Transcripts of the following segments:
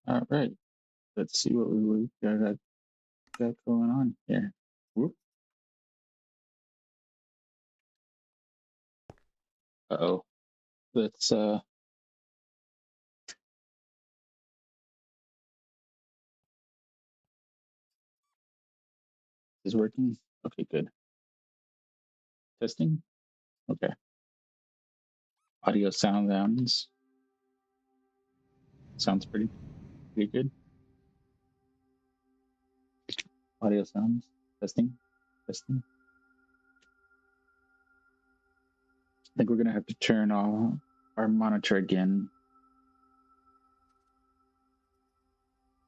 All right, let's see what we got going on here. Whoop. Uh-oh. Let's is working. Okay, good. Testing. Okay. Audio sounds pretty good. Audio sounds testing. I think we're gonna have to turn on our monitor again.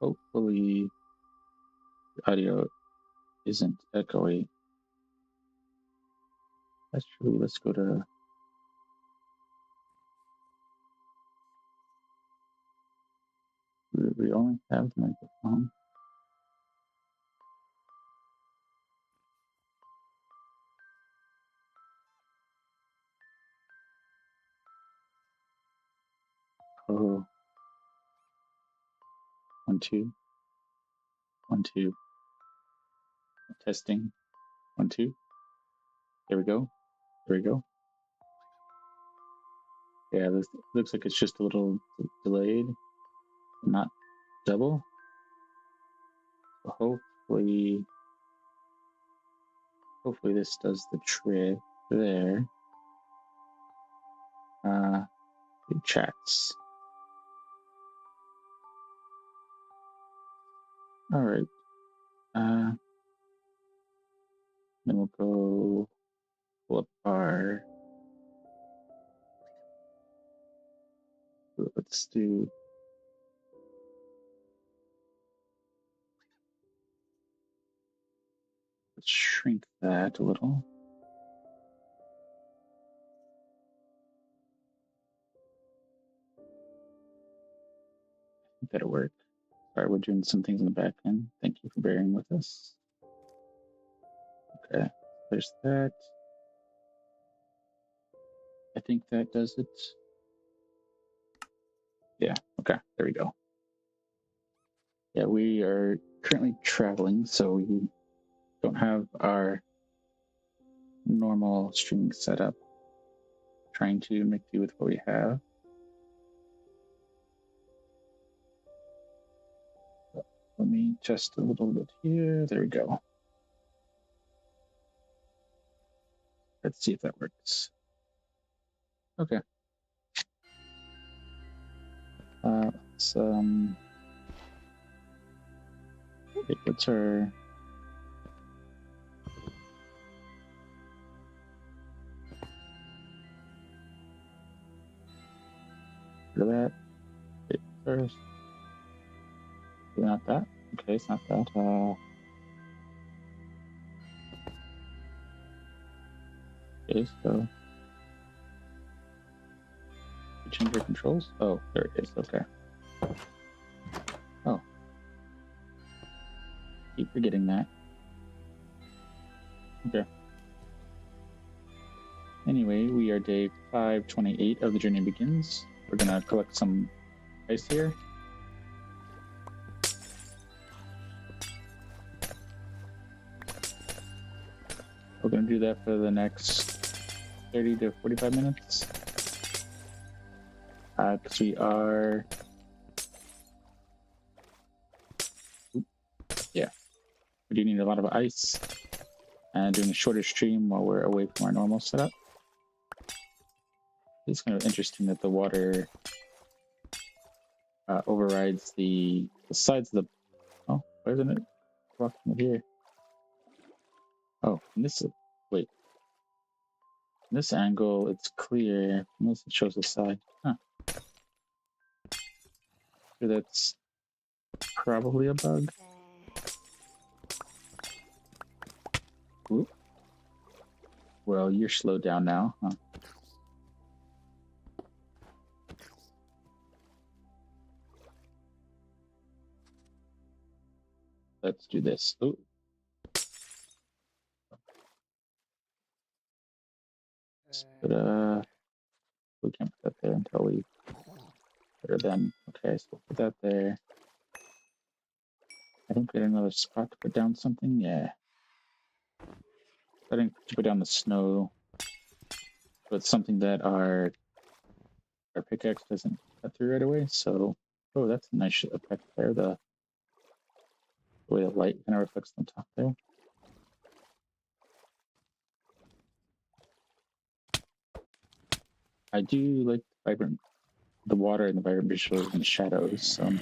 Hopefully, the audio isn't echoey. Actually, let's go to. We only have the microphone. Oh, 1 2 1 2. Testing. 1 2. There we go. There we go. Yeah, this looks like it's just a little delayed, not double. So hopefully this does the trick there. Chats. All right. Then we'll go pull up our. Let's shrink that a little. I think that'll work. Sorry, we're doing some things in the back end. Thank you for bearing with us. Okay, there's that. I think that does it. Yeah, okay, there we go. Yeah, we are currently traveling, so we don't have our normal streaming setup. Trying to make do with what we have. Let me test a little bit here. There we go. Let's see if that works. Okay. Let's what's our for that? Wait, first. Not that. Okay, it's not that. Okay, so change your controls. Oh, there it is. Okay. Oh, keep forgetting that. Okay. Anyway, we are day 528 of the journey begins. We're gonna collect some ice here. We're gonna do that for the next 30 to 45 minutes. Because we are. Yeah, we do need a lot of ice. And doing a shorter stream while we're away from our normal setup. It's kind of interesting that the water overrides the sides of the. Oh, why isn't it walking here? Oh, and this is. Wait. In this angle, it's clear. Unless it shows the side. Huh. So that's probably a bug. Ooh. Well, you're slowed down now, huh? Let's do this. Ooh. But we can't put that there until we. Better then. Okay, so we'll put that there. I think we had another spot to put down something. Yeah. I think to put down the snow. But something that our pickaxe doesn't cut through right away. So, oh, that's a nice effect there. The way the light kind of reflects on top there. I do like the water and the vibrant visuals and the shadows. So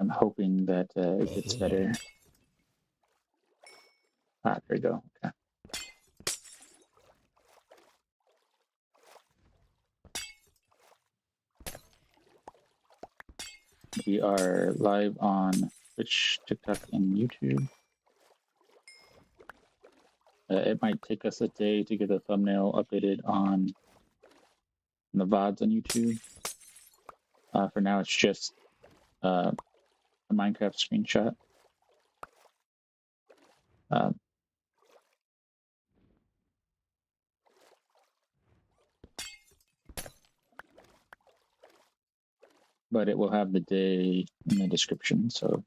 I'm hoping that it gets better. Ah, there we go. Okay. We are live on Twitch, TikTok, and YouTube. It might take us a day to get the thumbnail updated on the VODs on YouTube. For now, it's just a Minecraft screenshot. But it will have the day in the description. So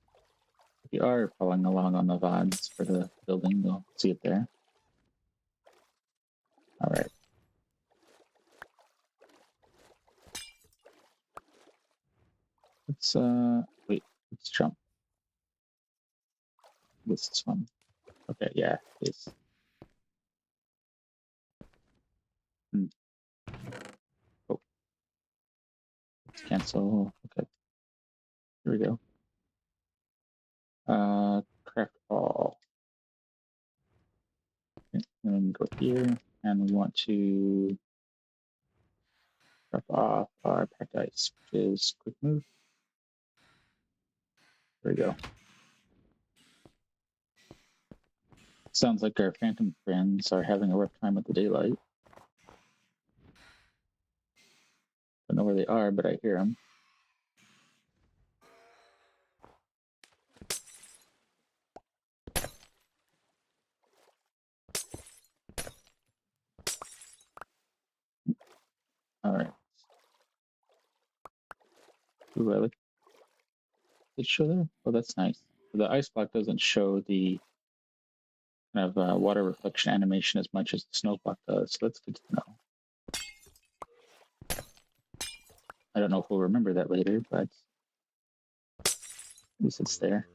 if you are following along on the VODs for the building, you'll see it there. All right. Let's wait. Let's jump. This is fun. Okay, yeah, it's. Oh, let's cancel. Okay, here we go. Craft all. Okay, then go here, and we want to drop off our packed ice, which is quick move. There we go. Sounds like our phantom friends are having a rough time with the daylight. Don't know where they are, but I hear them. All right. Ooh, I like it. Show there. Oh, that's nice. The ice block doesn't show the kind of water reflection animation as much as the snow block does, so that's good to know. I don't know if we'll remember that later, but at least it's there.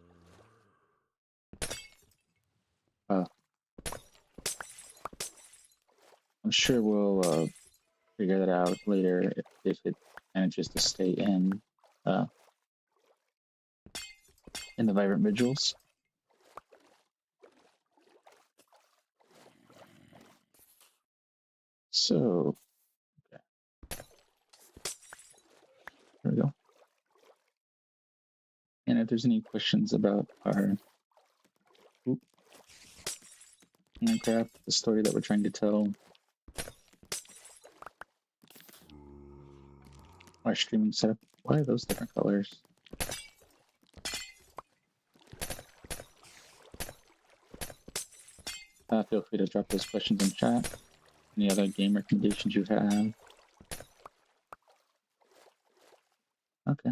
I'm sure we'll figure that out later if it manages to stay in the vibrant vigils. So, okay. There we go. And if there's any questions about our Minecraft, the story that we're trying to tell, our streaming setup, why are those different colors? Feel free to drop those questions in chat. Any other game recommendations you have? Okay.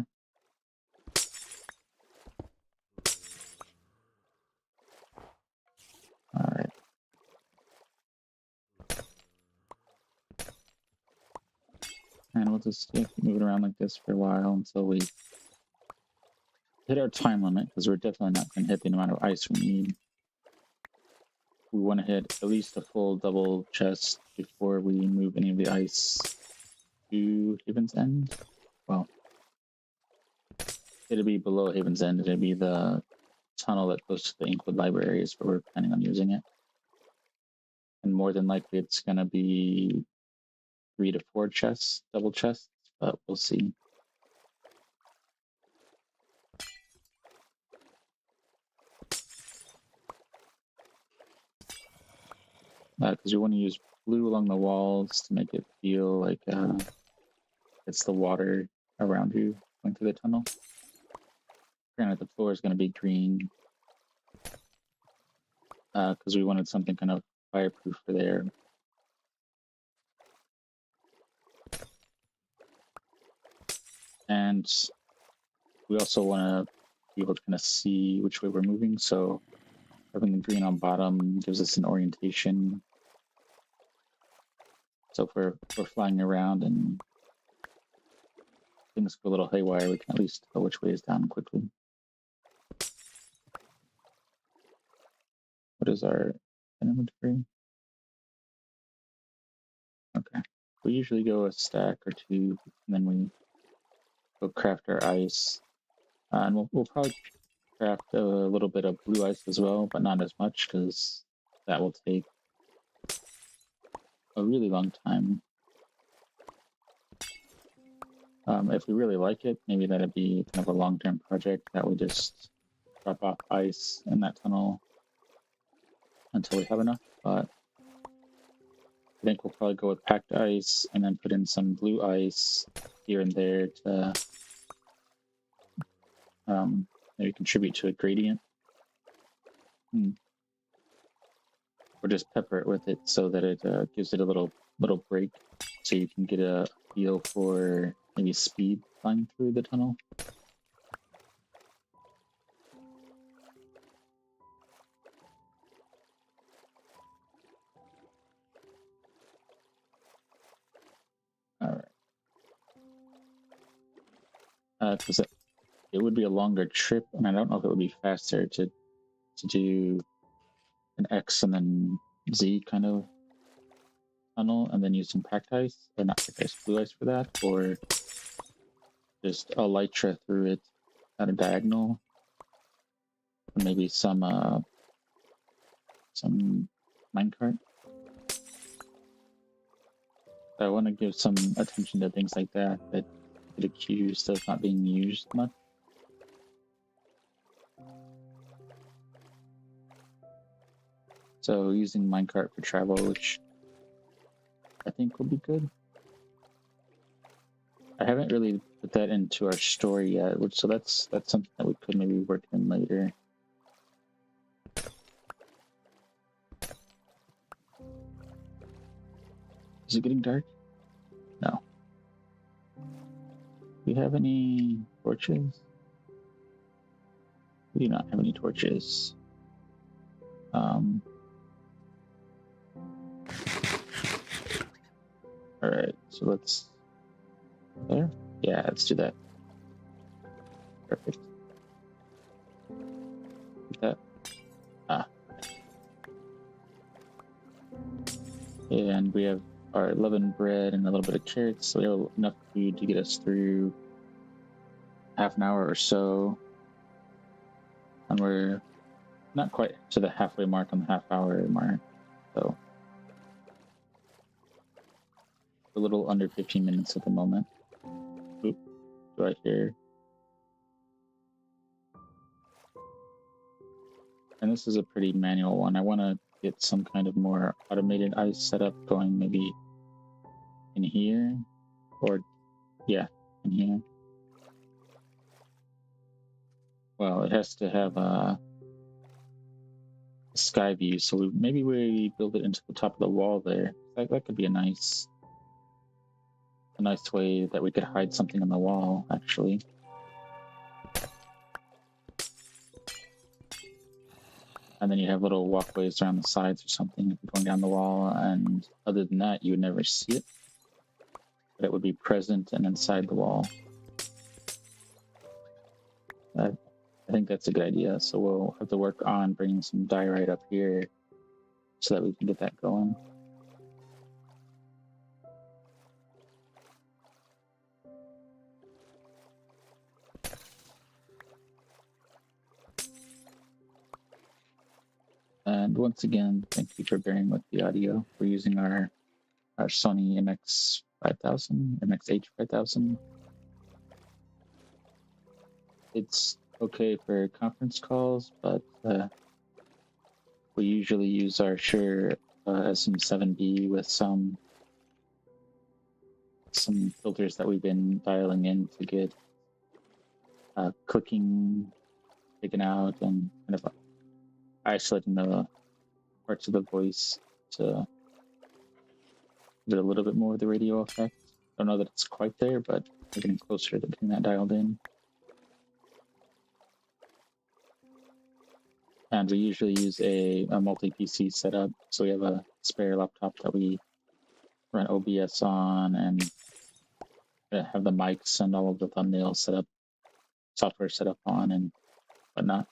All right. And we'll just keep moving around like this for a while until we hit our time limit, because we're definitely not going to hit the amount of ice we need. We want to hit at least a full double chest before we move any of the ice to Haven's End. Well, it'll be below Haven's End. It'll be the tunnel that goes to the Inkwood Library is where we're planning on using it. And more than likely, it's going to be 3 to 4 chests, double chests, but we'll see. Because you want to use blue along the walls to make it feel like it's the water around you going through the tunnel. Granted, the floor is going to be green because we wanted something kind of fireproof for there. And we also want to be able to kind of see which way we're moving. So having the green on bottom gives us an orientation. So if we're flying around and things go a little haywire, we can at least tell which way is down quickly. What is our inventory? Okay. We usually go a stack or two, and then we go craft our ice. And we'll probably craft a little bit of blue ice as well, but not as much because that will take a really long time. If we really like it, maybe that'd be kind of a long-term project that we just drop off ice in that tunnel until we have enough. But I think we'll probably go with packed ice and then put in some blue ice here and there to maybe contribute to a gradient. Or just pepper it with it so that it gives it a little break, so you can get a feel for maybe speed flying through the tunnel. All right, because it would be a longer trip, and I don't know if it would be faster to do an X and then Z kind of tunnel, and then use some packed ice, or not packed ice, blue ice for that, or just elytra through it at a diagonal, and maybe some minecart. I want to give some attention to things like that that get accused of not being used much. So using minecart for travel, which I think will be good. I haven't really put that into our story yet, so that's something that we could maybe work in later. Is it getting dark? No. Do we have any torches? We do not have any torches. All right, so let's there. Yeah, let's do that. Perfect. Like that. And we have our 11 bread and a little bit of carrots, so we have enough food to get us through half an hour or so. And we're not quite to the halfway mark on the half-hour mark, so a little under 15 minutes at the moment. Oop, do I hear? And this is a pretty manual one. I want to get some kind of more automated ice setup going, maybe in here, or yeah, in here. Well, it has to have a sky view, so maybe we build it into the top of the wall there. That could be a nice way that we could hide something on the wall, actually. And then you have little walkways around the sides or something if you're going down the wall, and other than that, you would never see it. But it would be present and inside the wall. I think that's a good idea, so we'll have to work on bringing some diorite up here so that we can get that going. And once again, thank you for bearing with the audio. We're using our Sony MX5000, MXH5000. It's okay for conference calls, but we usually use our Shure SM7B with some filters that we've been dialing in to get clicking taken out and kind of isolating the parts of the voice to get a little bit more of the radio effect. I don't know that it's quite there, but we're getting closer to getting that dialed in. And we usually use a multi-PC setup. So we have a spare laptop that we run OBS on and have the mics and all of the thumbnails set up, software set up on and whatnot.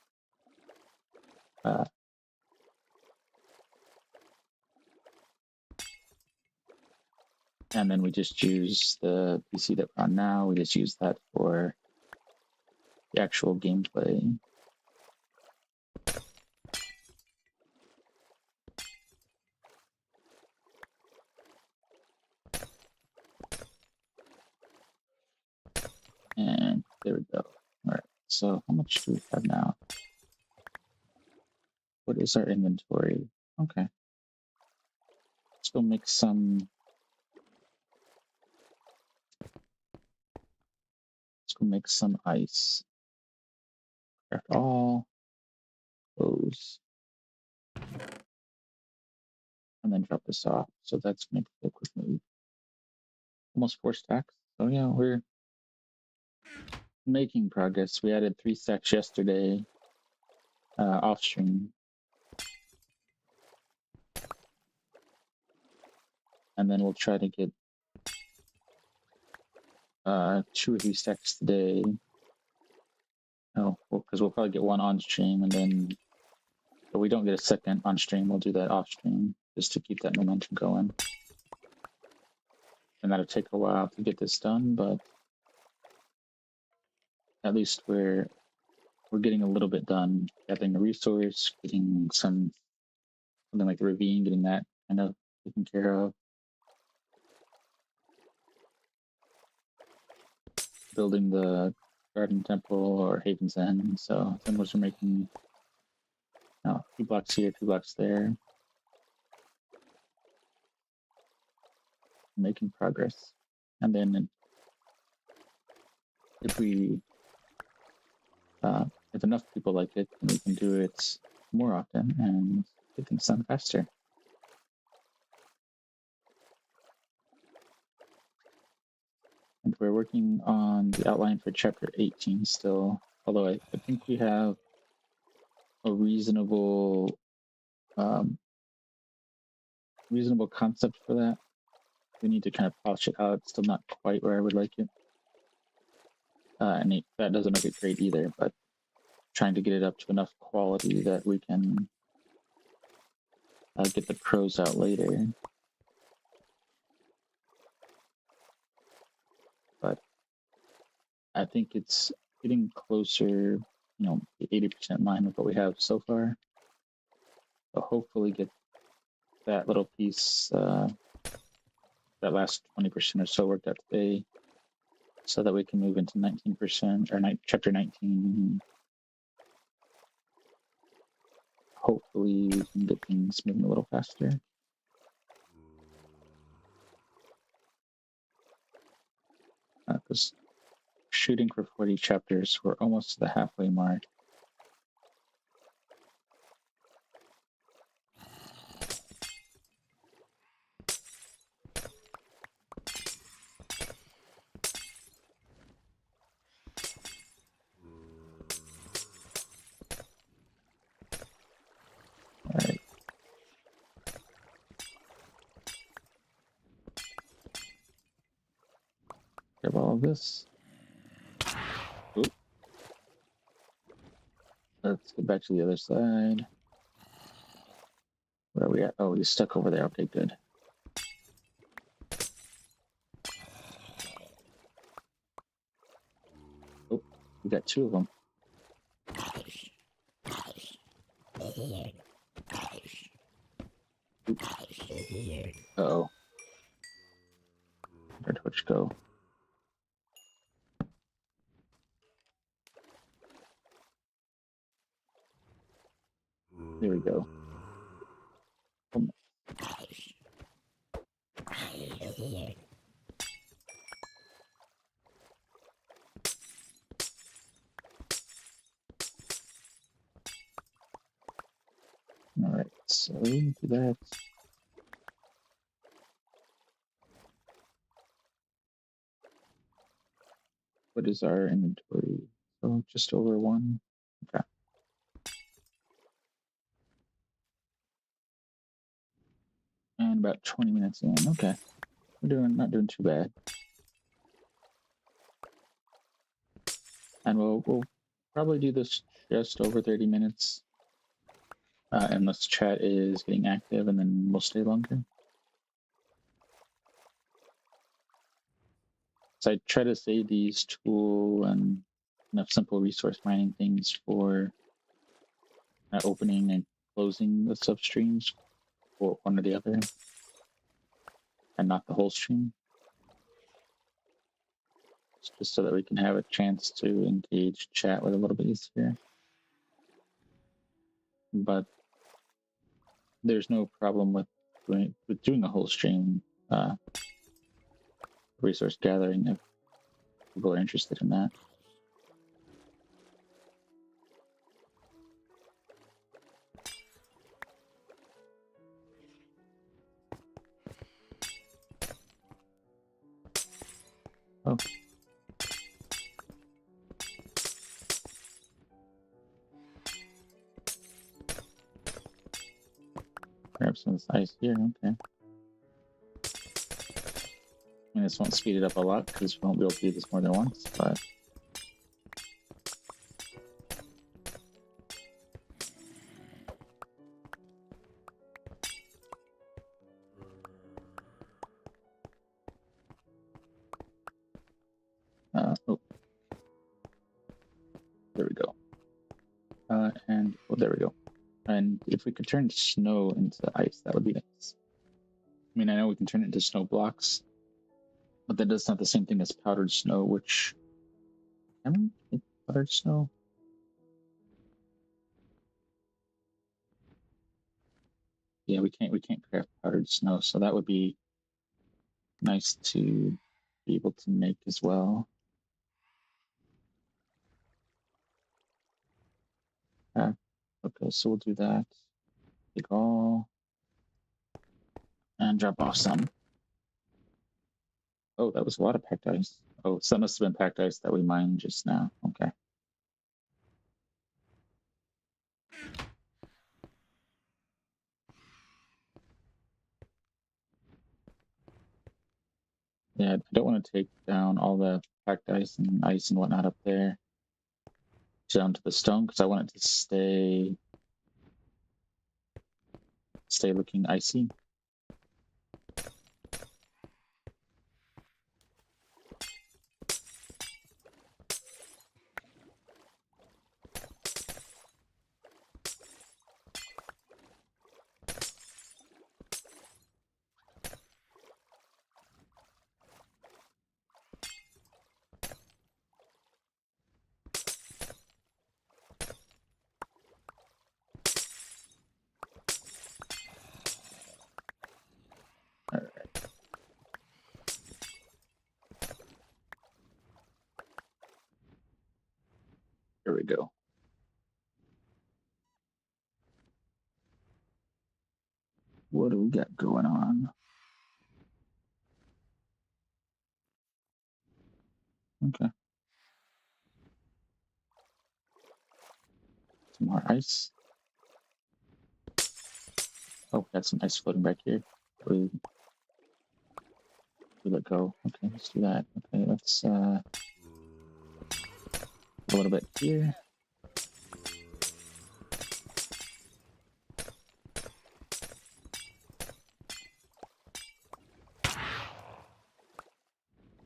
And then we just use the PC that we're on now. We just use that for the actual gameplay. And there we go. All right. So how much do we have now? What is our inventory? Okay. Let's go make some. Let's go make some ice. Craft all those. And then drop this off. So that's going to be a quick move. Almost 4 stacks. So yeah, we're making progress. We added 3 stacks yesterday off stream. And then we'll try to get 2 or 3 stacks today. Oh, because we'll probably get 1 on stream, and then if we don't get a second on stream, we'll do that off stream just to keep that momentum going. And that'll take a while to get this done, but at least we're getting a little bit done. Gathering a resource, getting something like the ravine, getting that kind of taken care of. Building the garden temple or Haven's End. So then we're making a few blocks here, 2 blocks there. Making progress. And then if we if enough people like it, then we can do it more often and get things done faster. And we're working on the outline for chapter 18 still, although I think we have a reasonable reasonable concept for that. We need to kind of polish it out. It's still not quite where I would like it. And that doesn't make it great either, but trying to get it up to enough quality that we can get the pros out later. But I think it's getting closer, 80% in line with what we have so far. So hopefully get that little piece, that last 20% or so worked out today, so that we can move into 19% or chapter 19. Hopefully we can get things moving a little faster. Because shooting for 40 chapters, we're almost to the halfway mark. All right. Grab all of this. Oop. Let's get back to the other side. Where are we at? Oh, he's stuck over there. Okay, good. Oh, we got 2 of them. Uh-oh. Where'd Twitch go? There we go. All right, so do that. What is our inventory? So just over 1. Okay. about 20 minutes in. Okay, we're not doing too bad. And we'll probably do this just over 30 minutes, unless chat is getting active, and then we'll stay longer. So I try to save these tool and enough simple resource mining things for opening and closing the substreams, or one or the other, and not the whole stream. It's just so that we can have a chance to engage chat with a little bit easier. But there's no problem with doing a whole stream resource gathering if people are interested in that. Oh. Grab some of this ice here, okay. I mean, this won't speed it up a lot because we won't be able to do this more than once, but... oh. There we go. And, well, there we go. And if we could turn snow into ice, that would be nice. I mean, I know we can turn it into snow blocks, but that's not the same thing as powdered snow, which... Can we make powdered snow? Yeah, we can't craft powdered snow, so that would be nice to be able to make as well. Okay, so we'll do that. Take all and drop off some. Oh, that was a lot of packed ice. Oh, so that must have been packed ice that we mined just now. Okay. Yeah, I don't want to take down all the packed ice and whatnot up there down to the stone because I want it to stay looking icy. All right. Here we go. What do we got going on? Okay. Some more ice. Oh, got some ice floating back here. We let go. Okay, let's do that. Okay, let's a little bit here.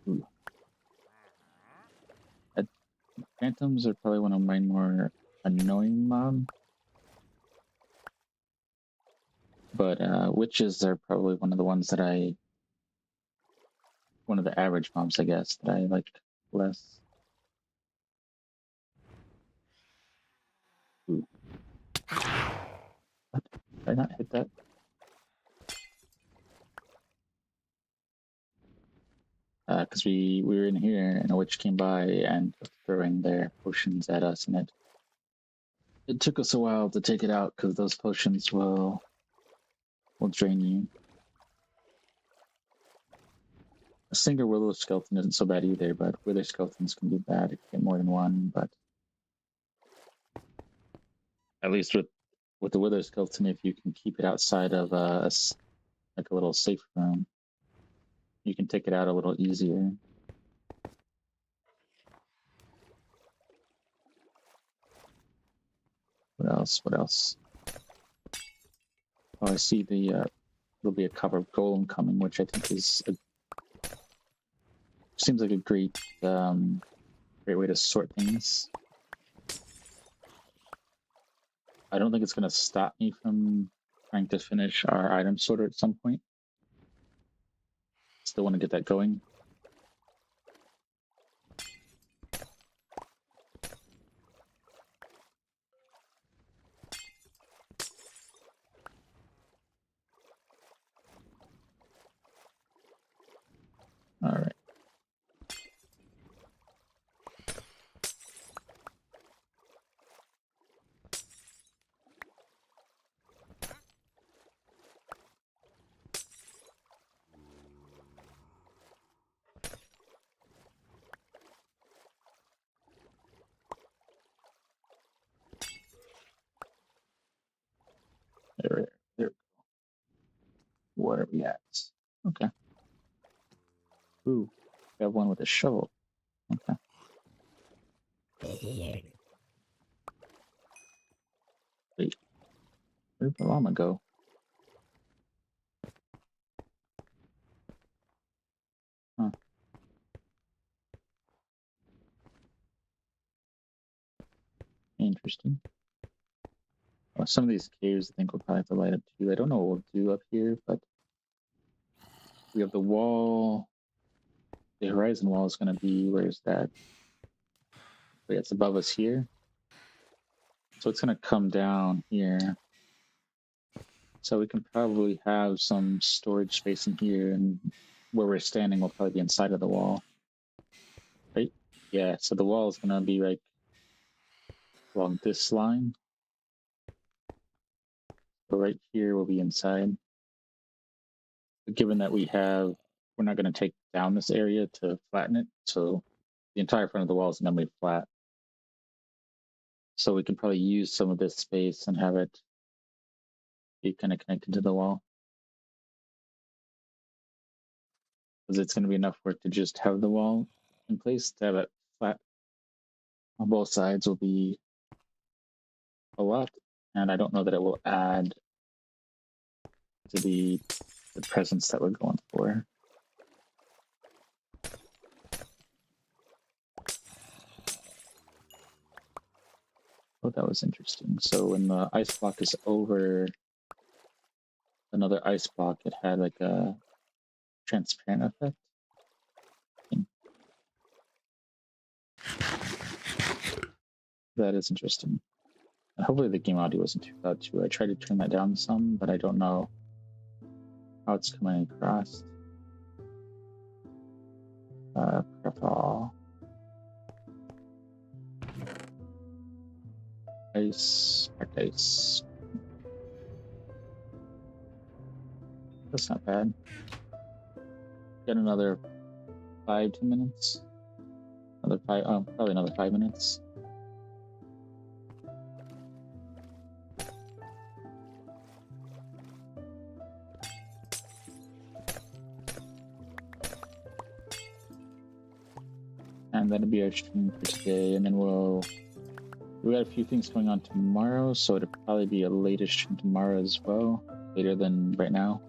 Ooh. Phantoms are probably one of my more annoying mobs. But witches are probably one of the ones that one of the average mobs, I guess, that I like less. Ooh. What? Did I not hit that? Because we were in here and a witch came by and throwing their potions at us, and it took us a while to take it out because those potions will drain you. A single willow skeleton isn't so bad either, but wither skeletons can be bad if you get more than one. But at least with the wither skeleton, if you can keep it outside of like a little safe room. You can take it out a little easier. What else? What else? Oh, I see there'll be a cover golem coming, which I think seems like a great way to sort things. I don't think it's going to stop me from trying to finish our item sorter at some point. Still want to get that going. All right. There. What are we at? Okay. Ooh, we have one with a shovel. Okay. Wait, where'd the llama go? Huh. Interesting. Well, some of these caves I think we'll probably have to light up too. I don't know what we'll do up here, but we have the wall. The horizon wall is going to be, where's that? Wait, it's above us here. So it's going to come down here. So we can probably have some storage space in here, and where we're standing will probably be inside of the wall. Right? Yeah, so the wall is going to be like along this line. So right here will be inside. But given that we're not going to take down this area to flatten it, so the entire front of the wall is going to be flat. So we can probably use some of this space and have it be kind of connected to the wall. Because it's going to be enough work to just have the wall in place. To have it flat on both sides will be a lot. And I don't know that it will add to the presence that we're going for. Oh, that was interesting. So when the ice block is over another ice block, it had like a transparent effect. That is interesting. And hopefully the game audio wasn't too loud too. I tried to turn that down some, but I don't know how it's coming across. Prep all. Ice, ice. That's not bad. Get another 10 minutes. Probably another 5 minutes. And that'll be our stream for today. And then we got a few things going on tomorrow, so it'll probably be a later stream tomorrow as well, later than right now.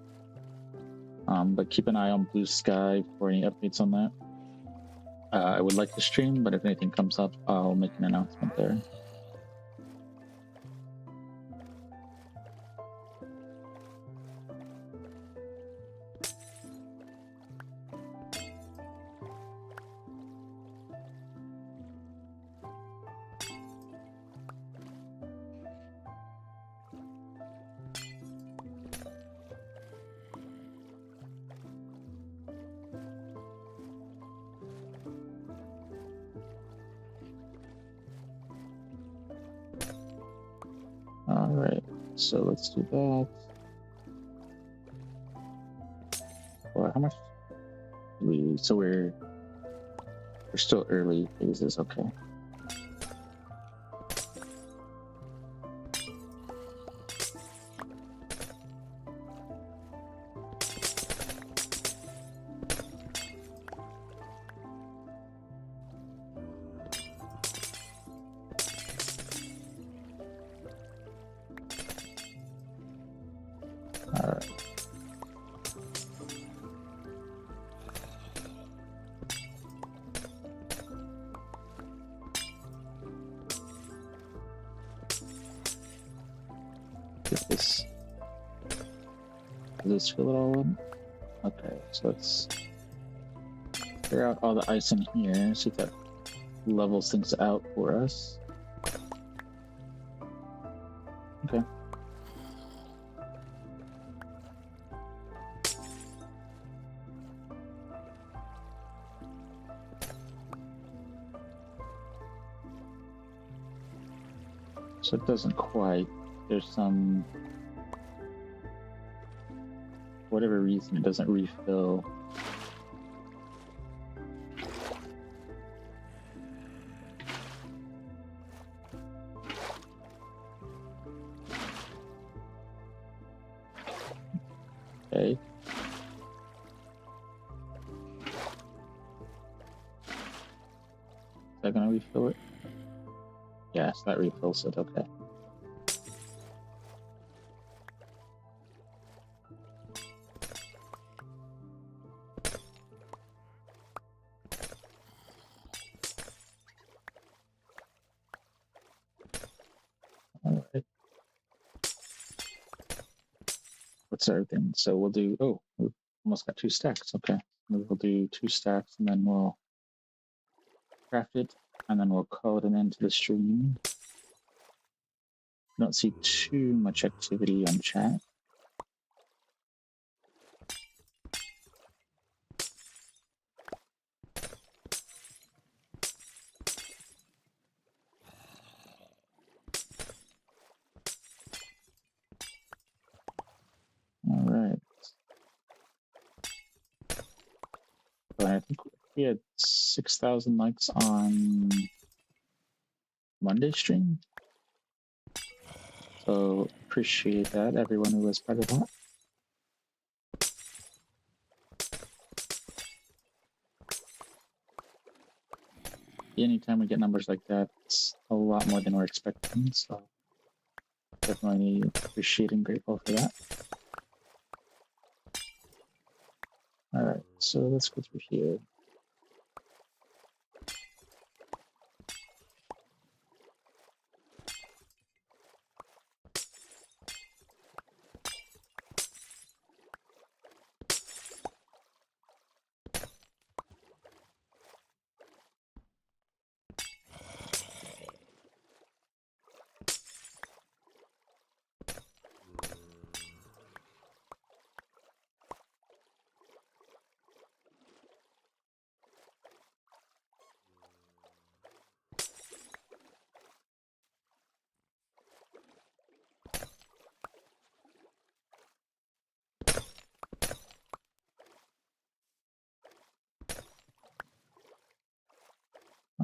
But keep an eye on Blue Sky for any updates on that. I would like to stream, but if anything comes up, I'll make an announcement there. Alright, so let's do that. Well, how much so we're still early phases, okay. Does this fill it all up? Okay, so let's clear out all the ice in here, see if that levels things out for us. Okay. So it doesn't quite. There's some, for whatever reason, it doesn't refill. Okay. Is that gonna refill it? Yes, that refills it. Okay. All right. What's everything? So we'll do. Oh, we almost got 2 stacks. Okay. We'll do 2 stacks, and then we'll craft it, and then we'll call it an end to the stream. Don't see too much activity on chat. All right. So I think we had 6,000 likes on Monday stream. So appreciate that, everyone who was part of that. Anytime we get numbers like that, it's a lot more than we're expecting. So definitely appreciate and grateful for that. All right, so let's go through here.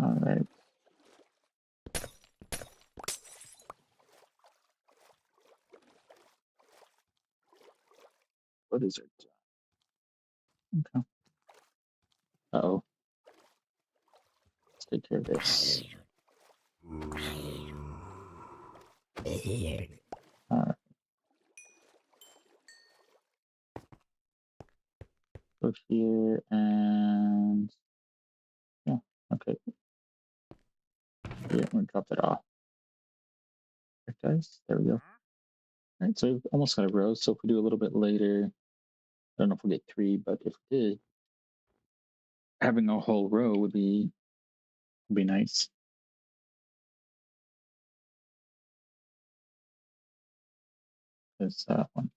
All right. What is it? Okay. Uh-oh. Let's take care of this. All right. Go here and yeah, okay. Yeah, we'll drop that off. Right, guys, there we go. All right, so we've almost got a row. So if we do a little bit later, I don't know if we'll get 3, but if we did, having a whole row would be nice. It's one.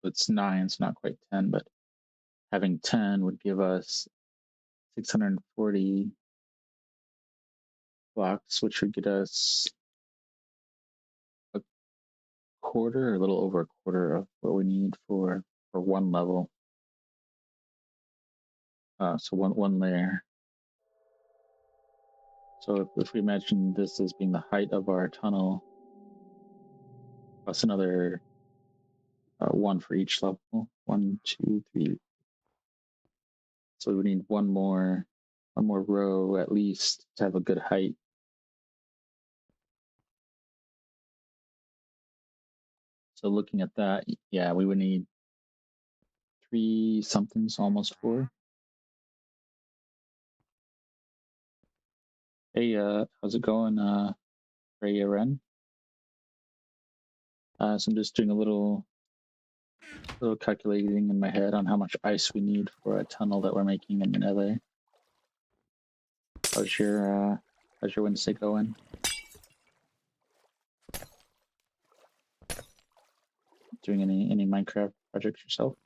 It's 9, so not quite 10, but having 10 would give us 640 blocks, which would get us a quarter, or a little over a quarter of what we need for 1 level. So one layer. So if we imagine this as being the height of our tunnel, plus another 1 for each level. 1, 2, 3. So we would need one more row at least to have a good height. So looking at that, yeah, we would need 3 somethings, almost 4. Hey, how's it going, Ray Ren? So I'm just doing a little calculating in my head on how much ice we need for a tunnel that we're making in the Nether. How's your Wednesday going? Doing any Minecraft projects yourself?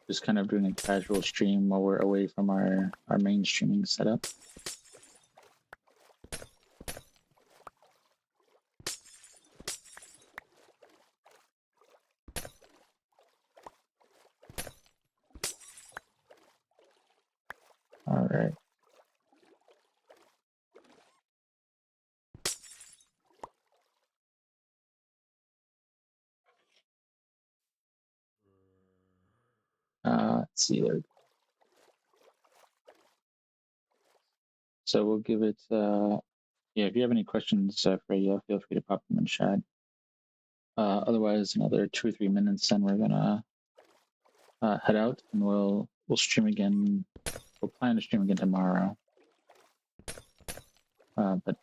Just kind of doing a casual stream while we're away from our main streaming setup. All right. Let's see there. So we'll give it. Yeah, if you have any questions, Freya, feel free to pop them in chat. Otherwise, another 2 or 3 minutes, and we're gonna head out, and we'll stream again. We'll plan to stream again tomorrow. But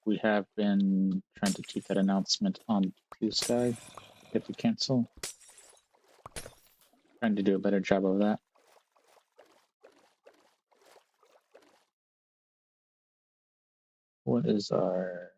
we have been trying to keep that announcement on Blue Sky. Get to cancel. Trying to do a better job of that. What is our...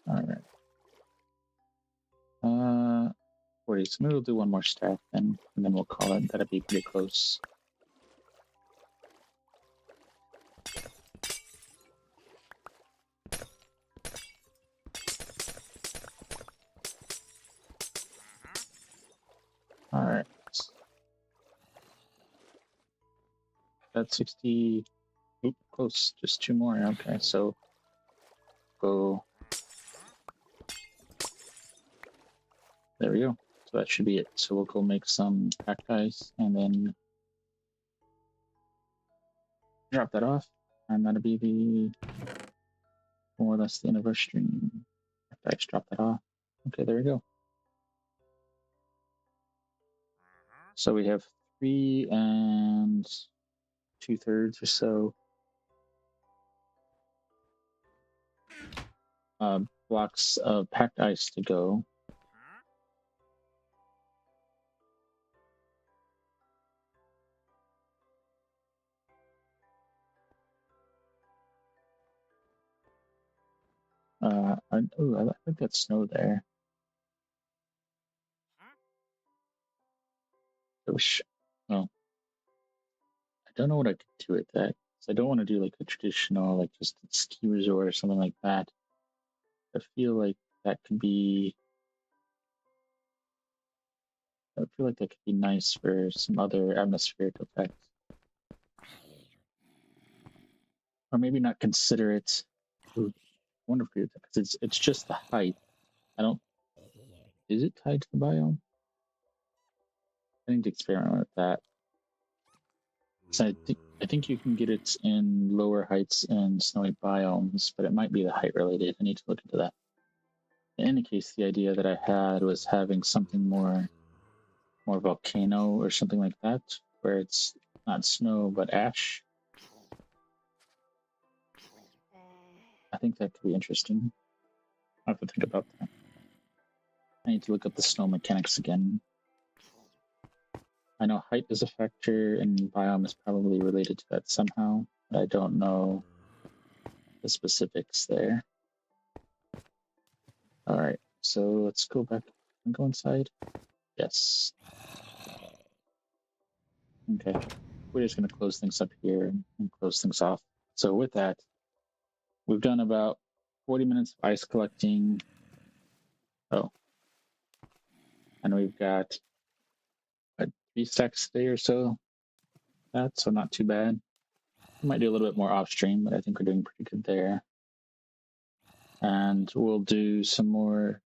All right. 40. So maybe we'll do one more stack then, and then we'll call it. That'll be pretty close. All right. That's 60. Oop, close. Just 2 more. Okay, so go. There we go. So that should be it. So we'll go make some cacti and then drop that off, and that'll be the more or less the end of our stream. Cacti, drop that off. Okay, there we go. So we have 3 2/3 or so blocks of packed ice to go. I think that's snow there. Well, I don't know what I could do with that. So I don't want to do like a traditional, like just a ski resort or something like that. I feel like that could be. I feel like that could be nice for some other atmospheric effects. Or maybe not consider it. Ooh, I wonder if because it's just the height. I don't. Is it tied to the biome? I need to experiment with that. So I think you can get it in lower heights and snowy biomes, but it might be the height related. I need to look into that. In any case, the idea that I had was having something more volcano or something like that, where it's not snow but ash. I think that could be interesting. I have to think about that. I need to look up the snow mechanics again. I know height is a factor and biome is probably related to that somehow, but I don't know the specifics there. All right, so let's go back and go inside. Yes. Okay, we're just going to close things up here and close things off. So with that, we've done about 40 minutes of ice collecting. Oh, and we've got 3 stacks today or so. that, so not too bad. We might do a little bit more off stream, but I think we're doing pretty good there. And we'll do some more.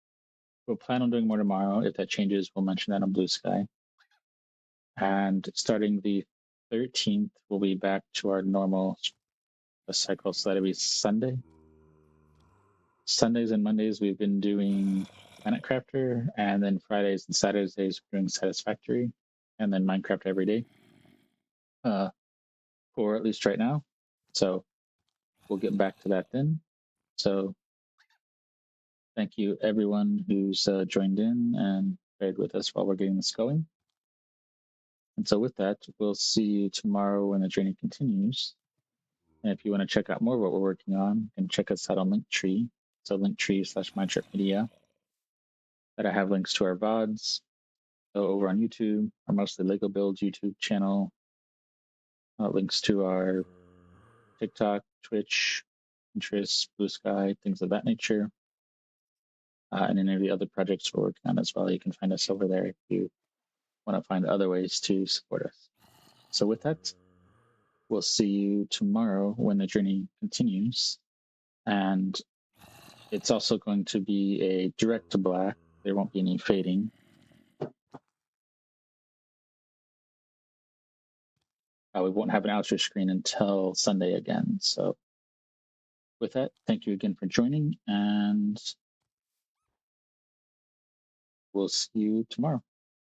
We'll plan on doing more tomorrow. If that changes, we'll mention that on Blue Sky. And starting the 13th, we'll be back to our normal cycle. So that'll be Sunday. Sundays and Mondays, we've been doing Planet Crafter, and then Fridays and Saturdays, we're doing Satisfactory, and then Minecraft every day, for at least right now. So we'll get back to that then. So thank you, everyone who's joined in and played with us while we're getting this going. And so with that, we'll see you tomorrow when the journey continues. And if you want to check out more of what we're working on, you can check us out on Linktree. So Linktree/MindTripMedia. That I have links to our VODs. So over on YouTube, our Mostly Lego Builds YouTube channel. Links to our TikTok, Twitch, Pinterest, Blue Sky, things of that nature. And any of the other projects we're working on as well. You can find us over there if you want to find other ways to support us. So with that, we'll see you tomorrow when the journey continues. And it's also going to be a direct to black. There won't be any fading. We won't have an outro screen until Sunday again. So with that, thank you again for joining, and we'll see you tomorrow.